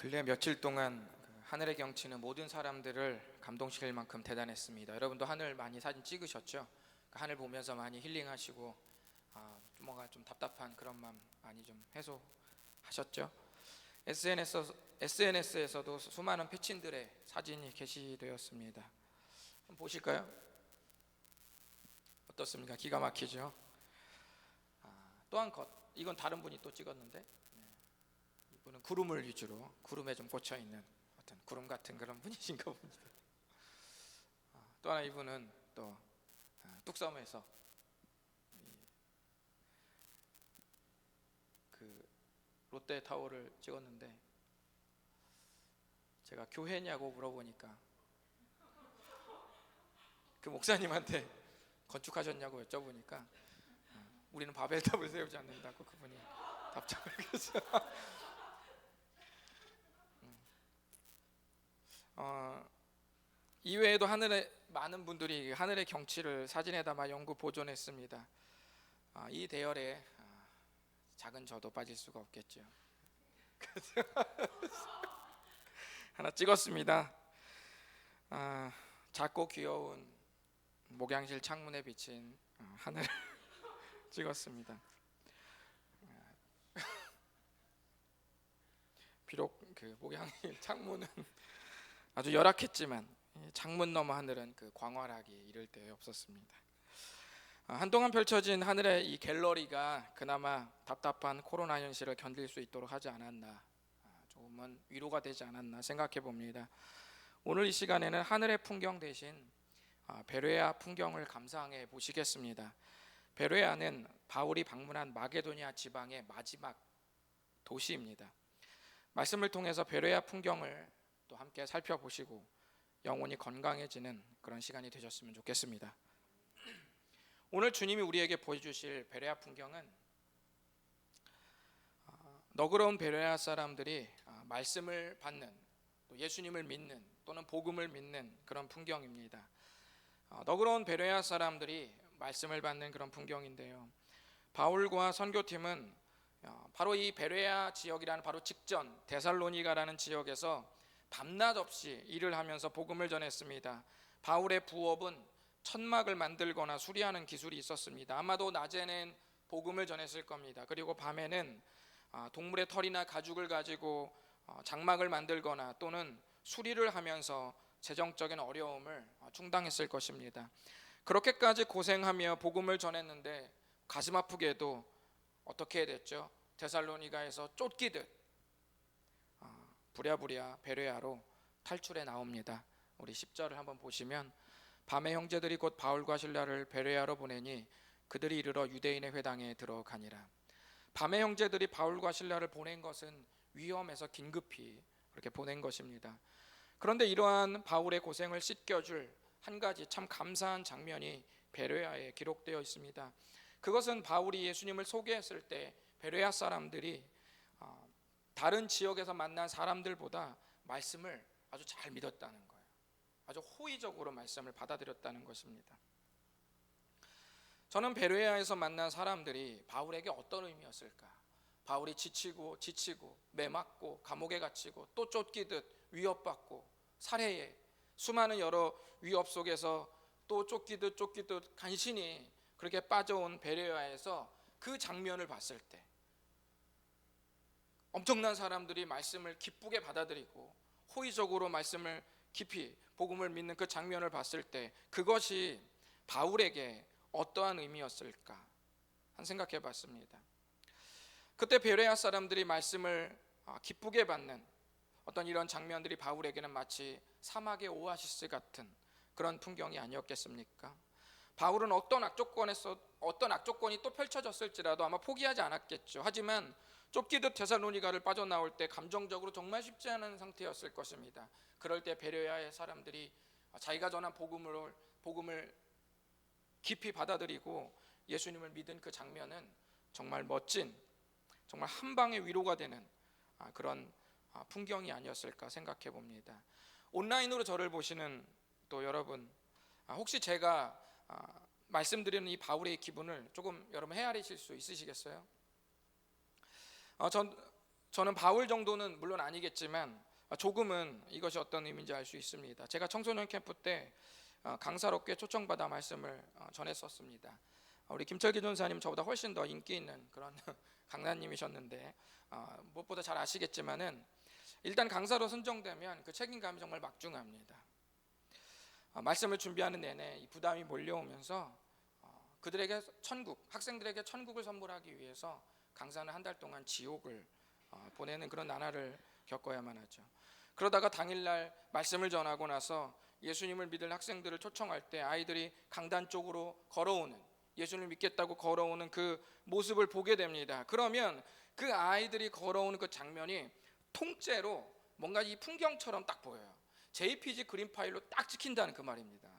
근래 며칠 동안 하늘의 경치는 모든 사람들을 감동시킬 만큼 대단했습니다. 여러분도 하늘 많이 사진 찍으셨죠? 하늘 보면서 많이 힐링하시고 뭔가 좀 답답한 그런 마음 많이 좀 해소하셨죠? SNS에서도 수많은 패친들의 사진이 게시되었습니다. 한번 보실까요? 어떻습니까? 기가 막히죠? 또한 이건 다른 분이 또 찍었는데 이분은 구름을 위주로 구름에 좀 꽂혀 있는 어떤 구름 같은 그런 분이신가 봅니다. 또 하나 이분은 또 뚝섬에서 그 롯데타워를 찍었는데 제가 교회냐고 물어보니까 그 목사님한테 건축하셨냐고 여쭤보니까 우리는 바벨탑을 세우지 않는다고 그분이 답장을 했어요. 이외에도 하늘에 많은 분들이 하늘의 경치를 사진에 담아 영구 보존했습니다. 이 대열에 작은 저도 빠질 수가 없겠죠. 하나 찍었습니다. 작고 귀여운 목양실 창문에 비친 하늘을 찍었습니다. 비록 그 목양실 창문은 아주 열악했지만 창문 너머 하늘은 그 광활하기 이를 데 없었습니다. 한동안 펼쳐진 하늘의 이 갤러리가 그나마 답답한 코로나 현실을 견딜 수 있도록 하지 않았나, 조금은 위로가 되지 않았나 생각해 봅니다. 오늘 이 시간에는 하늘의 풍경 대신 베레아 풍경을 감상해 보시겠습니다. 베레아는 바울이 방문한 마게도니아 지방의 마지막 도시입니다. 말씀을 통해서 베레아 풍경을 또 함께 살펴보시고 영혼이 건강해지는 그런 시간이 되셨으면 좋겠습니다. 오늘 주님이 우리에게 보여주실 베레아 풍경은 너그러운 베레아 사람들이 말씀을 받는, 또 예수님을 믿는, 또는 복음을 믿는 그런 풍경입니다. 너그러운 베레아 사람들이 말씀을 받는 그런 풍경인데요, 바울과 선교팀은 바로 이 베레아 지역이라는 바로 직전 데살로니가라는 지역에서 밤낮 없이 일을 하면서 복음을 전했습니다. 바울의 부업은 천막을 만들거나 수리하는 기술이 있었습니다. 아마도 낮에는 복음을 전했을 겁니다. 그리고 밤에는 동물의 털이나 가죽을 가지고 장막을 만들거나 또는 수리를 하면서 재정적인 어려움을 충당했을 것입니다. 그렇게까지 고생하며 복음을 전했는데 가슴 아프게도 어떻게 됐죠? 데살로니가에서 쫓기듯 부랴부랴 베레아로 탈출해 나옵니다. 우리 10절을 한번 보시면, 밤에 형제들이 곧 바울과 실라를 베레아로 보내니 그들이 이르러 유대인의 회당에 들어가니라. 밤에 형제들이 바울과 실라를 보낸 것은 위험해서 긴급히 그렇게 보낸 것입니다. 그런데 이러한 바울의 고생을 씻겨줄 한 가지 참 감사한 장면이 베레아에 기록되어 있습니다. 그것은 바울이 예수님을 소개했을 때 베레아 사람들이 다른 지역에서 만난 사람들보다 말씀을 아주 잘 믿었다는 거예요. 아주 호의적으로 말씀을 받아들였다는 것입니다. 저는 베레아에서 만난 사람들이 바울에게 어떤 의미였을까? 바울이 지치고 매맞고 감옥에 갇히고 또 쫓기듯 위협받고 살해에 수많은 여러 위협 속에서 또 쫓기듯 간신히 그렇게 빠져온 베레아에서 그 장면을 봤을 때 엄청난 사람들이 말씀을 기쁘게 받아들이고 호의적으로 말씀을 깊이 복음을 믿는 그 장면을 봤을 때 그것이 바울에게 어떠한 의미였을까 한 생각해 봤습니다. 그때 베레아 사람들이 말씀을 기쁘게 받는 어떤 이런 장면들이 바울에게는 마치 사막의 오아시스 같은 그런 풍경이 아니었겠습니까? 바울은 어떤 악조건이 또 펼쳐졌을지라도 아마 포기하지 않았겠죠. 하지만 쫓기듯 데살로니가를 빠져나올 때 감정적으로 정말 쉽지 않은 상태였을 것입니다. 그럴 때 베레아의 사람들이 자기가 전한 복음을 깊이 받아들이고 예수님을 믿은 그 장면은 정말 멋진, 정말 한 방의 위로가 되는 그런 풍경이 아니었을까 생각해 봅니다. 온라인으로 저를 보시는 또 여러분, 혹시 제가 말씀드리는 이 바울의 기분을 조금 여러분 헤아리실 수 있으시겠어요? 저는 바울 정도는 물론 아니겠지만 조금은 이것이 어떤 의미인지 알 수 있습니다. 제가 청소년 캠프 때 강사로 꽤 초청받아 말씀을 전했었습니다. 우리 김철기 전사님 저보다 훨씬 더 인기 있는 그런 강사님이셨는데 무엇보다 잘 아시겠지만은 일단 강사로 선정되면 그 책임감이 정말 막중합니다. 말씀을 준비하는 내내 이 부담이 몰려오면서 그들에게 천국, 학생들에게 천국을 선물하기 위해서 강사는 한 달 동안 지옥을 보내는 그런 나날을 겪어야만 하죠. 그러다가 당일날 말씀을 전하고 나서 예수님을 믿을 학생들을 초청할 때 아이들이 강단 쪽으로 걸어오는, 예수님을 믿겠다고 걸어오는 그 모습을 보게 됩니다. 그러면 그 아이들이 걸어오는 그 장면이 통째로 뭔가 이 풍경처럼 딱 보여요. JPG 그림 파일로 딱 찍힌다는 그 말입니다.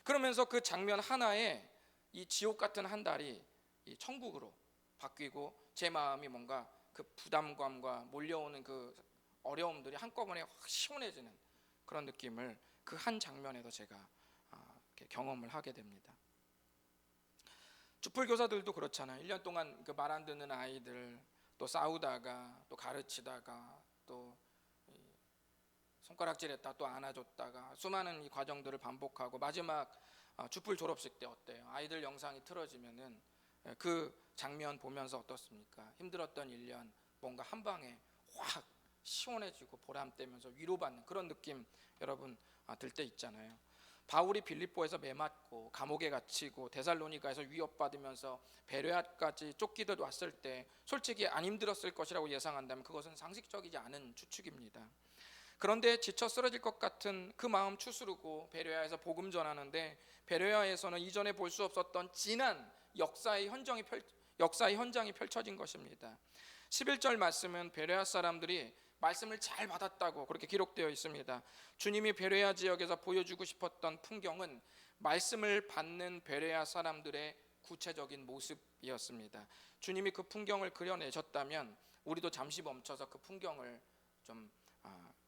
그러면서 그 장면 하나에 이 지옥 같은 한 달이 이 천국으로 바뀌고 제 마음이 뭔가 그 부담감과 몰려오는 그 어려움들이 한꺼번에 확 시원해지는 그런 느낌을 그 한 장면에도 제가 이렇게 경험을 하게 됩니다. 주풀 교사들도 그렇잖아요. 1년 동안 그 말 안 듣는 아이들 또 싸우다가 또 가르치다가 또 손가락질했다 또 안아줬다가 수많은 이 과정들을 반복하고 마지막 주풀 졸업식 때 어때요? 아이들 영상이 틀어지면은 그 장면 보면서 어떻습니까? 힘들었던 1년 뭔가 한 방에 확 시원해지고 보람되면서 위로받는 그런 느낌 여러분 들 때 있잖아요. 바울이 빌립보에서 매맞고 감옥에 갇히고 데살로니가에서 위협받으면서 베레아까지 쫓기듯 왔을 때 솔직히 안 힘들었을 것이라고 예상한다면 그것은 상식적이지 않은 추측입니다. 그런데 지쳐 쓰러질 것 같은 그 마음 추스르고 베레아에서 복음 전하는데 베레아에서는 이전에 볼 수 없었던 진한 역사의 현장이 펼쳐진 것입니다. 11절 말씀은 베레아 사람들이 말씀을 잘 받았다고 그렇게 기록되어 있습니다. 주님이 베레아 지역에서 보여주고 싶었던 풍경은 말씀을 받는 베레아 사람들의 구체적인 모습이었습니다. 주님이 그 풍경을 그려내셨다면 우리도 잠시 멈춰서 그 풍경을 좀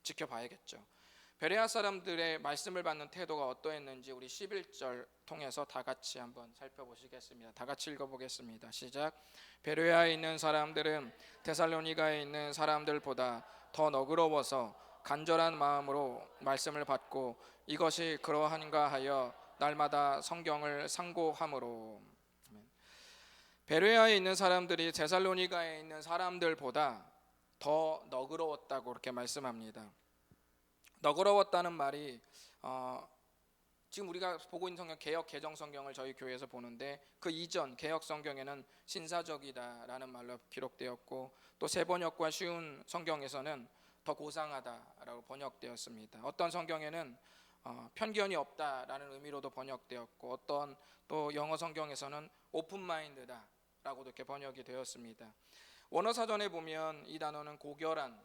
지켜봐야겠죠. 베레아 사람들의 말씀을 받는 태도가 어떠했는지 우리 11절 통해서 다 같이 한번 살펴보시겠습니다. 다 같이 읽어보겠습니다. 시작. 베레아에 있는 사람들은 데살로니가에 있는 사람들보다 더 너그러워서 간절한 마음으로 말씀을 받고 이것이 그러한가 하여 날마다 성경을 상고함으로. 베레아에 있는 사람들이 데살로니가에 있는 사람들보다 더 너그러웠다고 그렇게 말씀합니다. 너그러웠다는 말이 지금 우리가 보고 있는 성경 개역 개정 성경을 저희 교회에서 보는데 그 이전 개역 성경에는 신사적이다라는 말로 기록되었고 또 새 번역과 쉬운 성경에서는 더 고상하다라고 번역되었습니다. 어떤 성경에는 편견이 없다라는 의미로도 번역되었고 어떤 또 영어 성경에서는 오픈 마인드다라고도 이렇게 번역이 되었습니다. 원어 사전에 보면 이 단어는 고결한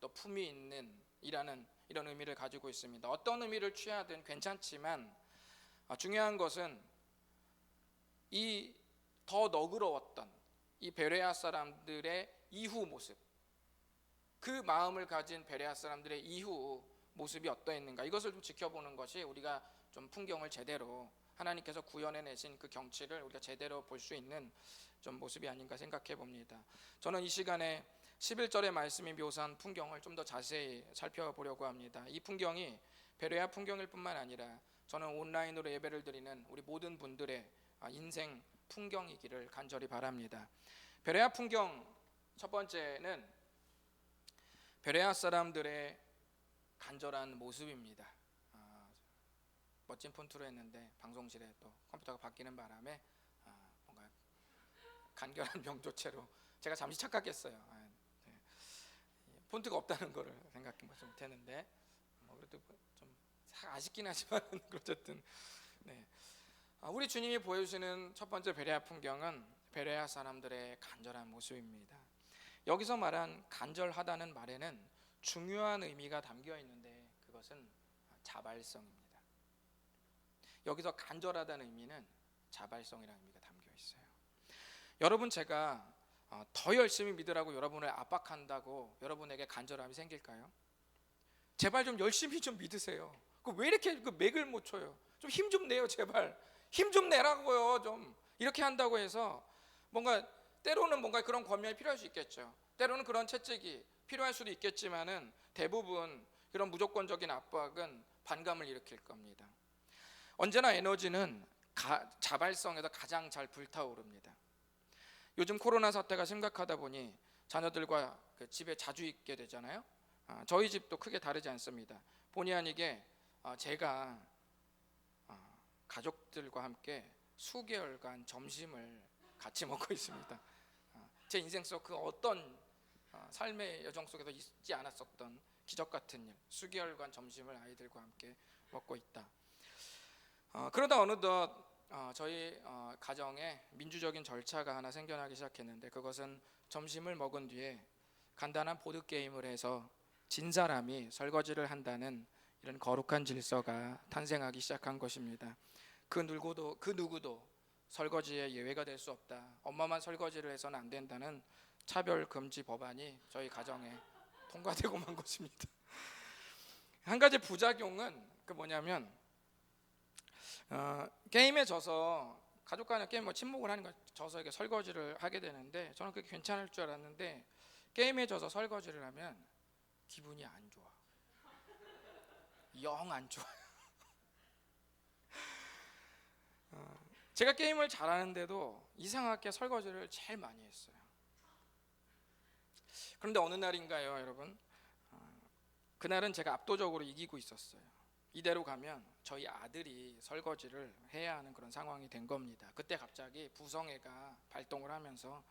또 품이 있는 이라는 이런 의미를 가지고 있습니다. 어떤 의미를 취하든 괜찮지만 중요한 것은 이 더 너그러웠던 이 베레아 사람들의 이후 모습, 그 마음을 가진 베레아 사람들의 이후 모습이 어떠했는가 이것을 좀 지켜보는 것이 우리가 좀 풍경을 제대로 하나님께서 구현해내신 그 경치를 우리가 제대로 볼 수 있는 좀 모습이 아닌가 생각해 봅니다. 저는 이 시간에 11절의 말씀이 묘사한 풍경을 좀 더 자세히 살펴보려고 합니다. 이 풍경이 베레아 풍경일 뿐만 아니라 저는 온라인으로 예배를 드리는 우리 모든 분들의 인생 풍경이기를 간절히 바랍니다. 베레아 풍경 첫 번째는 베레아 사람들의 간절한 모습입니다. 멋진 폰트로 했는데 방송실에 또 컴퓨터가 바뀌는 바람에 뭔가 간결한 명조체로 제가 잠시 착각했어요. 폰트가 없다는 거를 생각해 보지 못했는데 그래도 좀 아쉽긴 하지만 어쨌든 우리 주님이 보여주시는 첫 번째 베레아 풍경은 베레아 사람들의 간절한 모습입니다. 여기서 말한 간절하다는 말에는 중요한 의미가 담겨 있는데 그것은 자발성입니다. 여기서 간절하다는 의미는 자발성이라는 의미가 담겨 있어요. 여러분 제가 더 열심히 믿으라고 여러분을 압박한다고 여러분에게 간절함이 생길까요? 제발 좀 열심히 좀 믿으세요. 왜 이렇게 맥을 못 쳐요? 좀 힘 좀 내요 제발. 힘 좀 내라고요. 좀 이렇게 한다고 해서 뭔가 때로는 뭔가 그런 권면이 필요할 수 있겠죠. 때로는 그런 채찍이 필요할 수도 있겠지만은 대부분 그런 무조건적인 압박은 반감을 일으킬 겁니다. 언제나 에너지는 자발성에서 가장 잘 불타오릅니다. 요즘 코로나 사태가 심각하다 보니 자녀들과 집에 자주 있게 되잖아요. 저희 집도 크게 다르지 않습니다. 본의 아니게 제가 가족들과 함께 수개월간 점심을 같이 먹고 있습니다. 제 인생 속 그 어떤 삶의 여정 속에서 있지 않았었던 기적 같은 일, 수개월간 점심을 아이들과 함께 먹고 있다. 그러다 어느덧 저희 가정에 민주적인 절차가 하나 생겨나기 시작했는데, 그것은 점심을 먹은 뒤에 간단한 보드 게임을 해서 진 사람이 설거지를 한다는 이런 거룩한 질서가 탄생하기 시작한 것입니다. 그 누구도 설거지에 예외가 될 수 없다. 엄마만 설거지를 해서는 안 된다는 차별 금지 법안이 저희 가정에 통과되고 만 것입니다. 한 가지 부작용은 뭐냐면 게임에 져서 가족 간의 게임 침묵을 하는 거 져서 이렇게 설거지를 하게 되는데, 저는 그게 괜찮을 줄 알았는데 게임에 져서 설거지를 하면 기분이 안 좋아. 영 안 좋아요. 제가 게임을 잘하는데도 이상하게 설거지를 제일 많이 했어요. 그런데 어느 날인가요, 여러분? 그날은 제가 압도적으로 이기고 있었어요. 이대로 가면 저희 아들이 설거지를 해야 하는 그런 상황이 된 겁니다. 그때 갑자기 부성애가 발동을 하면서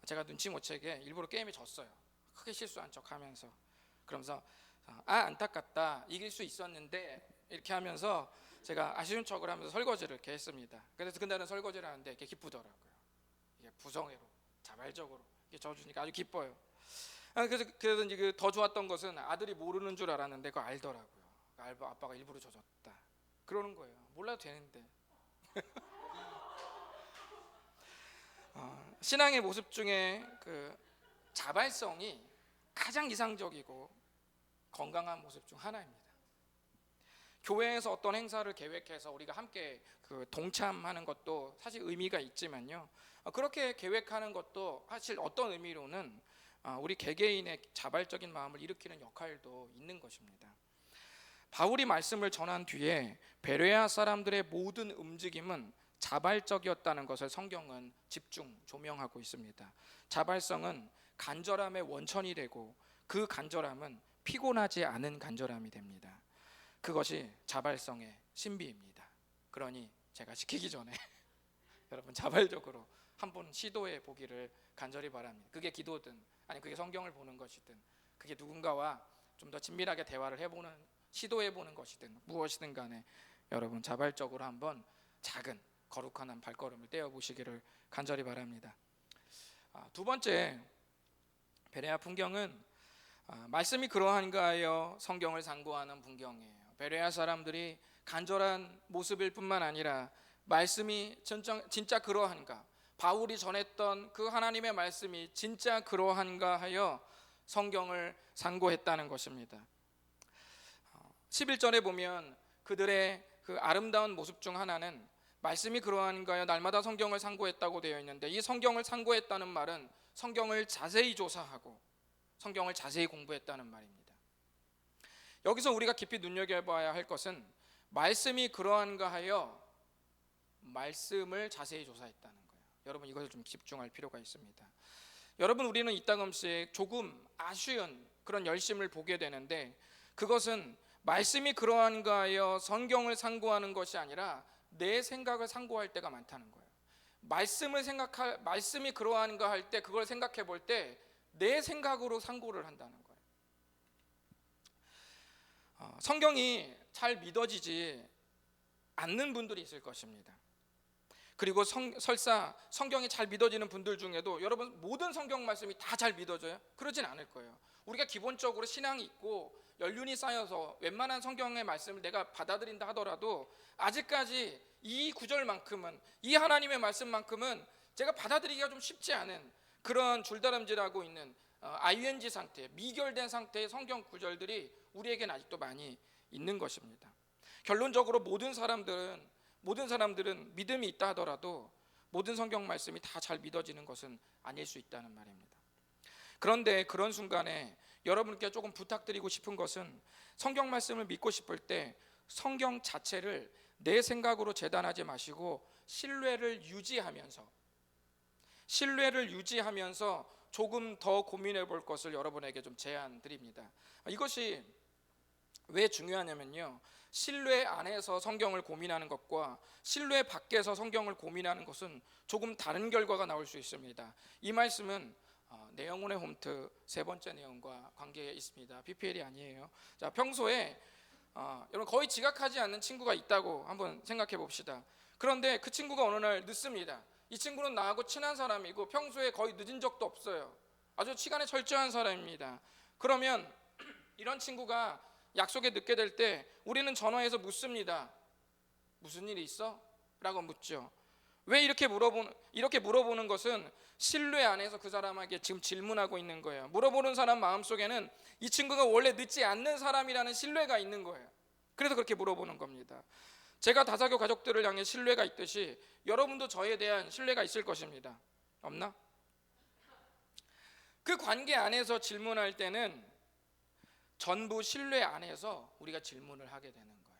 제가 눈치 못 채게 일부러 게임에 졌어요. 크게 실수한 척 하면서. 그러면서 안타깝다, 이길 수 있었는데, 이렇게 하면서 제가 아쉬운 척을 하면서 설거지를 이렇게 했습니다. 그래서 그날은 설거지를 하는데 이게 기쁘더라고요. 이게 부성애로 자발적으로 이게 져주니까 아주 기뻐요. 그래서 이제 더 좋았던 것은 아들이 모르는 줄 알았는데 그거 알더라고요. 아빠가 일부러 져줬다 그러는 거예요. 몰라도 되는데. 신앙의 모습 중에 그 자발성이 가장 이상적이고 건강한 모습 중 하나입니다. 교회에서 어떤 행사를 계획해서 우리가 함께 동참하는 것도 사실 의미가 있지만요, 그렇게 계획하는 것도 사실 어떤 의미로는 우리 개개인의 자발적인 마음을 일으키는 역할도 있는 것입니다. 바울이 말씀을 전한 뒤에 베레아 사람들의 모든 움직임은 자발적이었다는 것을 성경은 집중 조명하고 있습니다. 자발성은 간절함의 원천이 되고 그 간절함은 피곤하지 않은 간절함이 됩니다. 그것이 자발성의 신비입니다. 그러니 제가 시키기 전에 여러분 자발적으로 한번 시도해 보기를 간절히 바랍니다. 그게 기도든 아니 그게 성경을 보는 것이든, 그게 누군가와 좀 더 친밀하게 대화를 해보는, 시도해보는 것이든 무엇이든 간에 여러분 자발적으로 한번 작은 거룩한 한 발걸음을 떼어보시기를 간절히 바랍니다. 두 번째, 베레아 풍경은 말씀이 그러한가 하여 성경을 상고하는 풍경이에요. 베레아 사람들이 간절한 모습일 뿐만 아니라 말씀이 진짜 그러한가, 바울이 전했던 그 하나님의 말씀이 진짜 그러한가 하여 성경을 상고했다는 것입니다. 11절에 보면 그들의 그 아름다운 모습 중 하나는 말씀이 그러한가요, 날마다 성경을 상고했다고 되어 있는데, 이 성경을 상고했다는 말은 성경을 자세히 조사하고 성경을 자세히 공부했다는 말입니다. 여기서 우리가 깊이 눈여겨봐야 할 것은 말씀이 그러한가 하여 말씀을 자세히 조사했다는 거예요. 여러분 이것을 좀 집중할 필요가 있습니다. 여러분, 우리는 이따금씩 조금 아쉬운 그런 열심을 보게 되는데, 그것은 말씀이 그러한가 하여 성경을 상고하는 것이 아니라 내 생각을 상고할 때가 많다는 거예요. 말씀이 그러한가 할 때, 그걸 생각해 볼 때 내 생각으로 상고를 한다는 거예요. 성경이 잘 믿어지지 않는 분들이 있을 것입니다. 그리고 설사 성경이 잘 믿어지는 분들 중에도 여러분 모든 성경 말씀이 다 잘 믿어져요? 그러진 않을 거예요. 우리가 기본적으로 신앙이 있고 연륜이 쌓여서 웬만한 성경의 말씀을 내가 받아들인다 하더라도 아직까지 이 구절만큼은, 이 하나님의 말씀만큼은 제가 받아들이기가 좀 쉽지 않은 그런 줄다름질하고 있는 ING 상태, 미결된 상태의 성경 구절들이 우리에게는 아직도 많이 있는 것입니다. 결론적으로 모든 사람들은 믿음이 있다 하더라도 모든 성경 말씀이 다 잘 믿어지는 것은 아닐 수 있다는 말입니다. 그런데 그런 순간에 여러분께 조금 부탁드리고 싶은 것은 성경 말씀을 믿고 싶을 때 성경 자체를 내 생각으로 재단하지 마시고 신뢰를 유지하면서 조금 더 고민해 볼 것을 여러분에게 좀 제안드립니다. 이것이 왜 중요하냐면요, 신뢰 안에서 성경을 고민하는 것과 신뢰 밖에서 성경을 고민하는 것은 조금 다른 결과가 나올 수 있습니다. 이 말씀은 내 영혼의 홈트 세 번째 내용과 관계에 있습니다. PPL이 아니에요. 자, 평소에 여러분 거의 지각하지 않는 친구가 있다고 한번 생각해 봅시다. 그런데 그 친구가 어느 날 늦습니다. 이 친구는 나하고 친한 사람이고 평소에 거의 늦은 적도 없어요. 아주 시간에 철저한 사람입니다. 그러면 이런 친구가 약속에 늦게 될 때 우리는 전화해서 묻습니다. 무슨 일이 있어? 라고 묻죠. 왜 이렇게 물어보는 것은 신뢰 안에서 그 사람에게 지금 질문하고 있는 거예요. 물어보는 사람 마음속에는 이 친구가 원래 늦지 않는 사람이라는 신뢰가 있는 거예요. 그래서 그렇게 물어보는 겁니다. 제가 다사교 가족들을 향해 신뢰가 있듯이 여러분도 저에 대한 신뢰가 있을 것입니다. 없나? 그 관계 안에서 질문할 때는 전부 신뢰 안에서 우리가 질문을 하게 되는 거예요.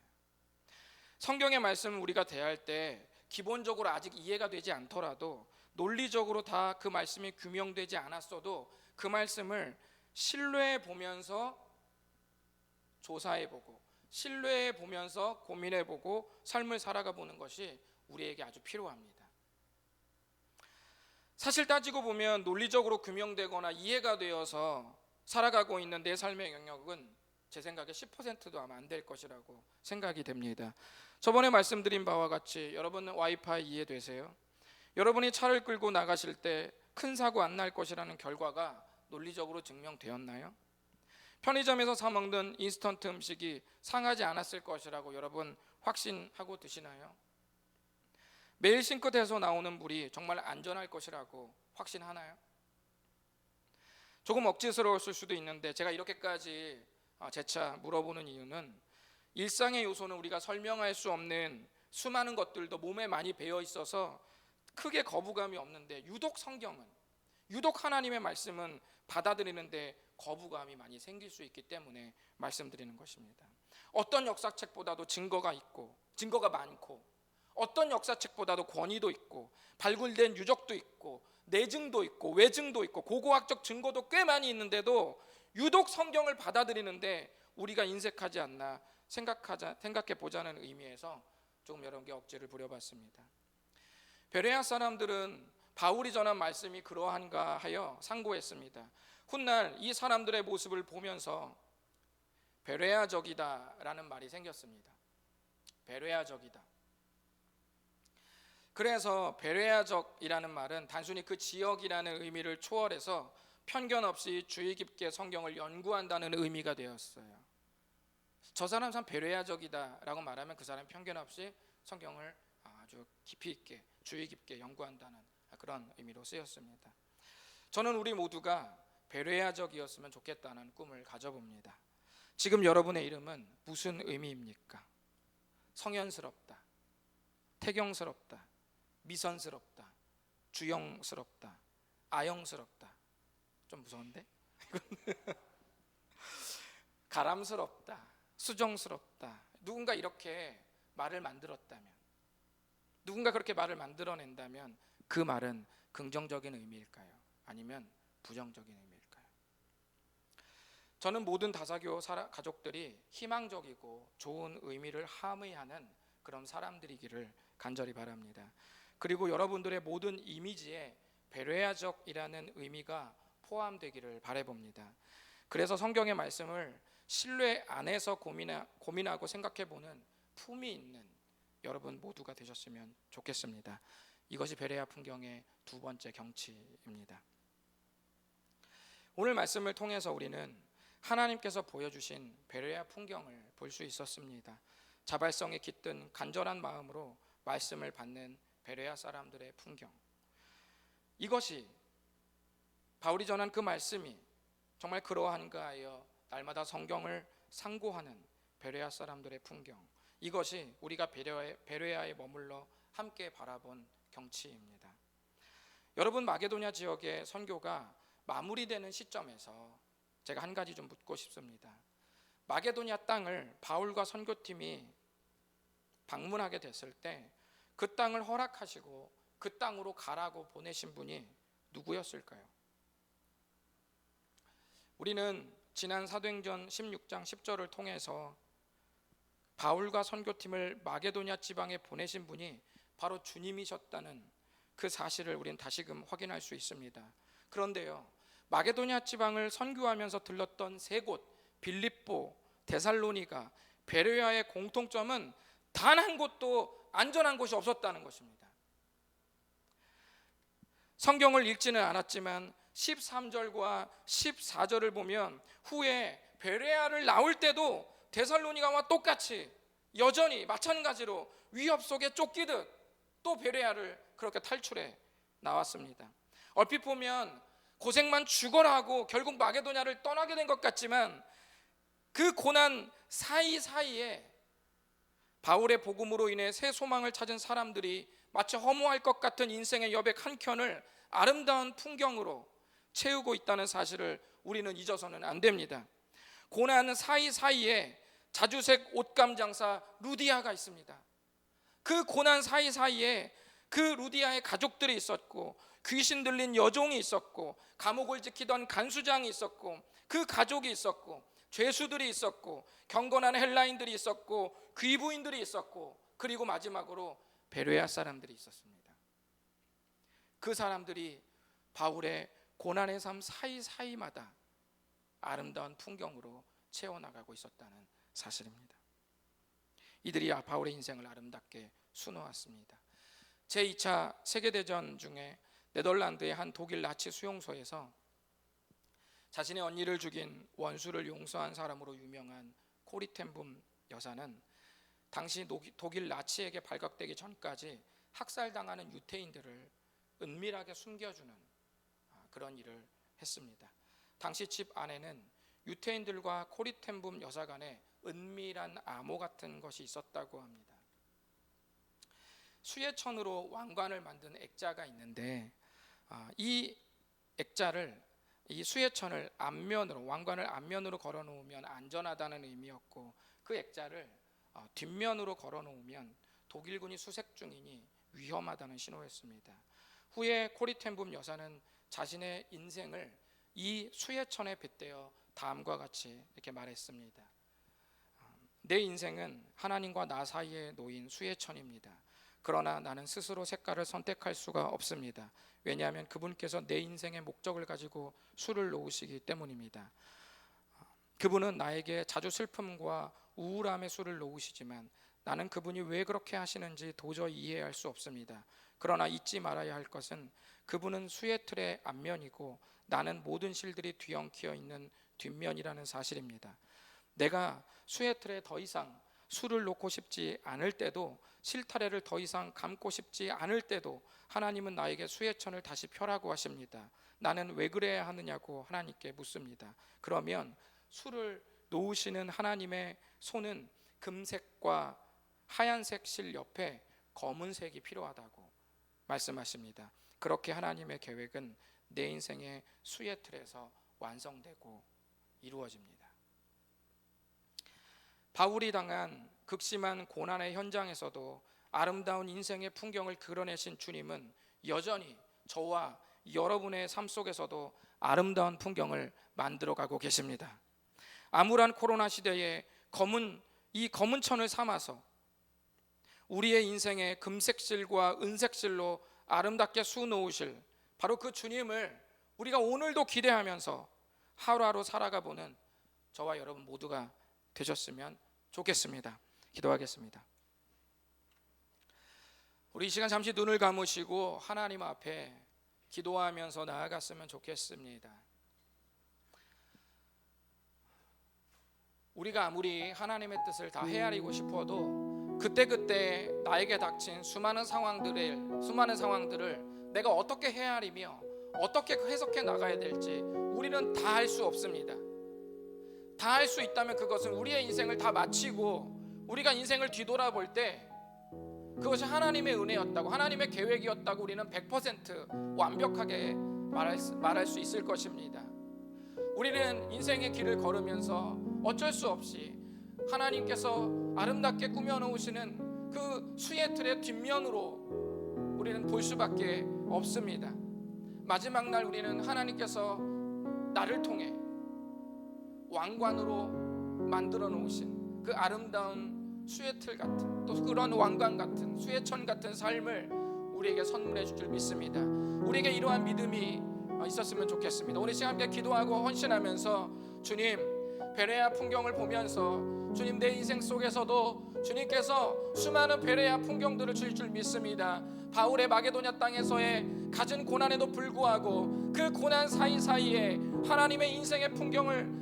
성경의 말씀을 우리가 대할 때 기본적으로 아직 이해가 되지 않더라도 논리적으로 다 그 말씀이 규명되지 않았어도 그 말씀을 신뢰해 보면서 조사해 보고 신뢰해 보면서 고민해 보고 삶을 살아가 보는 것이 우리에게 아주 필요합니다. 사실 따지고 보면 논리적으로 규명되거나 이해가 되어서 살아가고 있는 내 삶의 영역은 제 생각에 10%도 아마 안 될 것이라고 생각이 됩니다. 저번에 말씀드린 바와 같이 여러분 와이파이 이해되세요? 여러분이 차를 끌고 나가실 때 큰 사고 안 날 것이라는 결과가 논리적으로 증명되었나요? 편의점에서 사 먹는 인스턴트 음식이 상하지 않았을 것이라고 여러분 확신하고 드시나요? 매일 싱크대에서 나오는 물이 정말 안전할 것이라고 확신하나요? 조금 억지스러웠을 수도 있는데 제가 이렇게까지 재차 물어보는 이유는 일상의 요소는 우리가 설명할 수 없는 수많은 것들도 몸에 많이 배어 있어서 크게 거부감이 없는데 유독 하나님의 말씀은 받아들이는데 거부감이 많이 생길 수 있기 때문에 말씀드리는 것입니다. 어떤 역사책보다도 증거가 많고 어떤 역사책보다도 권위도 있고 발굴된 유적도 있고 내증도 있고 외증도 있고 고고학적 증거도 꽤 많이 있는데도 유독 성경을 받아들이는데 우리가 인색하지 않나 생각해 보자는 의미에서 조금 여러분께 억지를 부려봤습니다. 베레아 사람들은 바울이 전한 말씀이 그러한가 하여 상고했습니다. 훗날 이 사람들의 모습을 보면서 베레아적이다라는 말이 생겼습니다. 베레아적이다. 그래서 베레아적이라는 말은 단순히 그 지역이라는 의미를 초월해서 편견 없이 주의 깊게 성경을 연구한다는 의미가 되었어요. 저 사람 참 베레아적이다라고 말하면 그 사람 편견 없이 성경을 아주 깊이 있게 주의 깊게 연구한다는 그런 의미로 쓰였습니다. 저는 우리 모두가 베레아적이었으면 좋겠다는 꿈을 가져봅니다. 지금 여러분의 이름은 무슨 의미입니까? 성현스럽다, 태경스럽다, 미선스럽다, 주영스럽다, 아영스럽다. 좀 무서운데? 가람스럽다, 수정스럽다. 누군가 이렇게 말을 만들었다면, 누군가 그렇게 말을 만들어낸다면 그 말은 긍정적인 의미일까요? 아니면 부정적인 의미일까요? 저는 모든 다사교 가족들이 희망적이고 좋은 의미를 함의하는 그런 사람들이기를 간절히 바랍니다. 그리고 여러분들의 모든 이미지에 베레아적이라는 의미가 포함되기를 바라봅니다. 그래서 성경의 말씀을 신뢰 안에서 고민하고 생각해보는 품이 있는 여러분 모두가 되셨으면 좋겠습니다. 이것이 베레아 풍경의 두 번째 경치입니다. 오늘 말씀을 통해서 우리는 하나님께서 보여주신 베레아 풍경을 볼 수 있었습니다. 자발성에 깃든 간절한 마음으로 말씀을 받는 베레아 사람들의 풍경, 이것이 바울이 전한 그 말씀이 정말 그러한가 하여 날마다 성경을 상고하는 베레아 사람들의 풍경, 이것이 우리가 베레아에 머물러 함께 바라본 경치입니다. 여러분, 마게도냐 지역의 선교가 마무리되는 시점에서 제가 한 가지 좀 묻고 싶습니다. 마게도냐 땅을 바울과 선교팀이 방문하게 됐을 때 그 땅을 허락하시고 그 땅으로 가라고 보내신 분이 누구였을까요? 우리는 지난 사도행전 16장 10절을 통해서 바울과 선교팀을 마게도냐 지방에 보내신 분이 바로 주님이셨다는 그 사실을 우리는 다시금 확인할 수 있습니다. 그런데요, 마게도냐 지방을 선교하면서 들렀던 세 곳, 빌립보, 데살로니가, 베레아의 공통점은 단 한 곳도 안전한 곳이 없었다는 것입니다. 성경을 읽지는 않았지만 13절과 14절을 보면 후에 베레아를 나올 때도 데살로니가와 똑같이 여전히 마찬가지로 위협 속에 쫓기듯 또 베레아를 그렇게 탈출해 나왔습니다. 얼핏 보면 고생만 죽어라 하고 결국 마게도냐를 떠나게 된 것 같지만 그 고난 사이사이에 바울의 복음으로 인해 새 소망을 찾은 사람들이 마치 허무할 것 같은 인생의 여백 한 켠을 아름다운 풍경으로 채우고 있다는 사실을 우리는 잊어서는 안 됩니다. 고난 사이사이에 자주색 옷감 장사 루디아가 있습니다. 그 고난 사이사이에 그 루디아의 가족들이 있었고, 귀신 들린 여종이 있었고, 감옥을 지키던 간수장이 있었고, 그 가족이 있었고, 죄수들이 있었고, 경건한 헬라인들이 있었고, 귀부인들이 있었고, 그리고 마지막으로 베레아 사람들이 있었습니다. 그 사람들이 바울의 고난의 삶 사이사이마다 아름다운 풍경으로 채워나가고 있었다는 사실입니다. 이들이 바울의 인생을 아름답게 수놓았습니다. 제2차 세계대전 중에 네덜란드의 한 독일 나치 수용소에서 자신의 언니를 죽인 원수를 용서한 사람으로 유명한 코리텐붐 여사는 당시 독일 나치에게 발각되기 전까지 학살당하는 유태인들을 은밀하게 숨겨주는 그런 일을 했습니다. 당시 집 안에는 유태인들과 코리텐붐 여사 간에 은밀한 암호 같은 것이 있었다고 합니다. 수예천으로 왕관을 만든 액자가 있는데 이 액자를, 이 수예천을 앞면으로, 왕관을 앞면으로 걸어 놓으면 안전하다는 의미였고, 그 액자를 뒷면으로 걸어 놓으면 독일군이 수색 중이니 위험하다는 신호였습니다. 후에 코리텐붐 여사는 자신의 인생을 이 수예천에 빗대어 다음과 같이 이렇게 말했습니다. 내 인생은 하나님과 나 사이에 놓인 수예천입니다. 그러나 나는 스스로 색깔을 선택할 수가 없습니다. 왜냐하면 그분께서 내 인생의 목적을 가지고 수를 놓으시기 때문입니다. 그분은 나에게 자주 슬픔과 우울함의 수를 놓으시지만 나는 그분이 왜 그렇게 하시는지 도저히 이해할 수 없습니다. 그러나 잊지 말아야 할 것은 그분은 수의 틀의 앞면이고 나는 모든 실들이 뒤엉키어 있는 뒷면이라는 사실입니다. 내가 수의 틀에 더 이상 수를 놓고 싶지 않을 때도, 실타래를 더 이상 감고 싶지 않을 때도 하나님은 나에게 수예천을 다시 펴라고 하십니다. 나는 왜 그래야 하느냐고 하나님께 묻습니다. 그러면 수를 놓으시는 하나님의 손은 금색과 하얀색 실 옆에 검은색이 필요하다고 말씀하십니다. 그렇게 하나님의 계획은 내 인생의 수의 틀에서 완성되고 이루어집니다. 바울이 당한 극심한 고난의 현장에서도 아름다운 인생의 풍경을 그려내신 주님은 여전히 저와 여러분의 삶 속에서도 아름다운 풍경을 만들어가고 계십니다. 암울한 코로나 시대에 이 검은 천을 삼아서 우리의 인생의 금색실과 은색실로 아름답게 수놓으실 바로 그 주님을 우리가 오늘도 기대하면서 하루하루 살아가 보는 저와 여러분 모두가 되셨으면 좋겠습니다. 기도하겠습니다. 우리 이 시간 잠시 눈을 감으시고 하나님 앞에 기도하면서 나아갔으면 좋겠습니다. 우리가 아무리 하나님의 뜻을 다 헤아리고 싶어도 그때그때 나에게 닥친 수많은 상황들을 내가 어떻게 헤아리며 어떻게 해석해 나가야 될지 우리는 다 할 수 없습니다. 다 할 수 있다면 그것은 우리의 인생을 다 마치고 우리가 인생을 뒤돌아볼 때 그것이 하나님의 은혜였다고, 하나님의 계획이었다고 우리는 100% 완벽하게 말할 수 있을 것입니다. 우리는 인생의 길을 걸으면서 어쩔 수 없이 하나님께서 아름답게 꾸며놓으시는 그 수의 틀의 뒷면으로 우리는 볼 수밖에 없습니다. 마지막 날 우리는 하나님께서 나를 통해 왕관으로 만들어 놓으신 그 아름다운 수의 틀 같은, 또 그런 왕관 같은, 수의천 같은 삶을 우리에게 선물해 줄 줄 믿습니다. 우리에게 이러한 믿음이 있었으면 좋겠습니다. 오늘 시간 함께 기도하고 헌신하면서, 주님, 베레아 풍경을 보면서 주님, 내 인생 속에서도 주님께서 수많은 베레아 풍경들을 주실 줄 믿습니다. 바울의 마게도냐 땅에서의 갖은 고난에도 불구하고 그 고난 사이사이에 하나님의 인생의 풍경을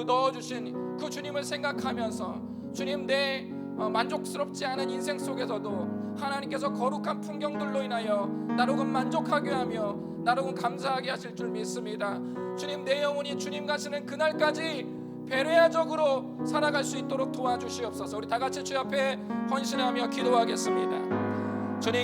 넣어주신 그 주님을 생각하면서, 주님, 내 만족스럽지 않은 인생 속에서도 하나님께서 거룩한 풍경들로 인하여 나를 만족하게 하며 나를 감사하게 하실 줄 믿습니다. 주님, 내 영혼이 주님 가시는 그날까지 베레아적으로 살아갈 수 있도록 도와주시옵소서. 우리 다 같이 주 앞에 헌신하며 기도하겠습니다. 주님,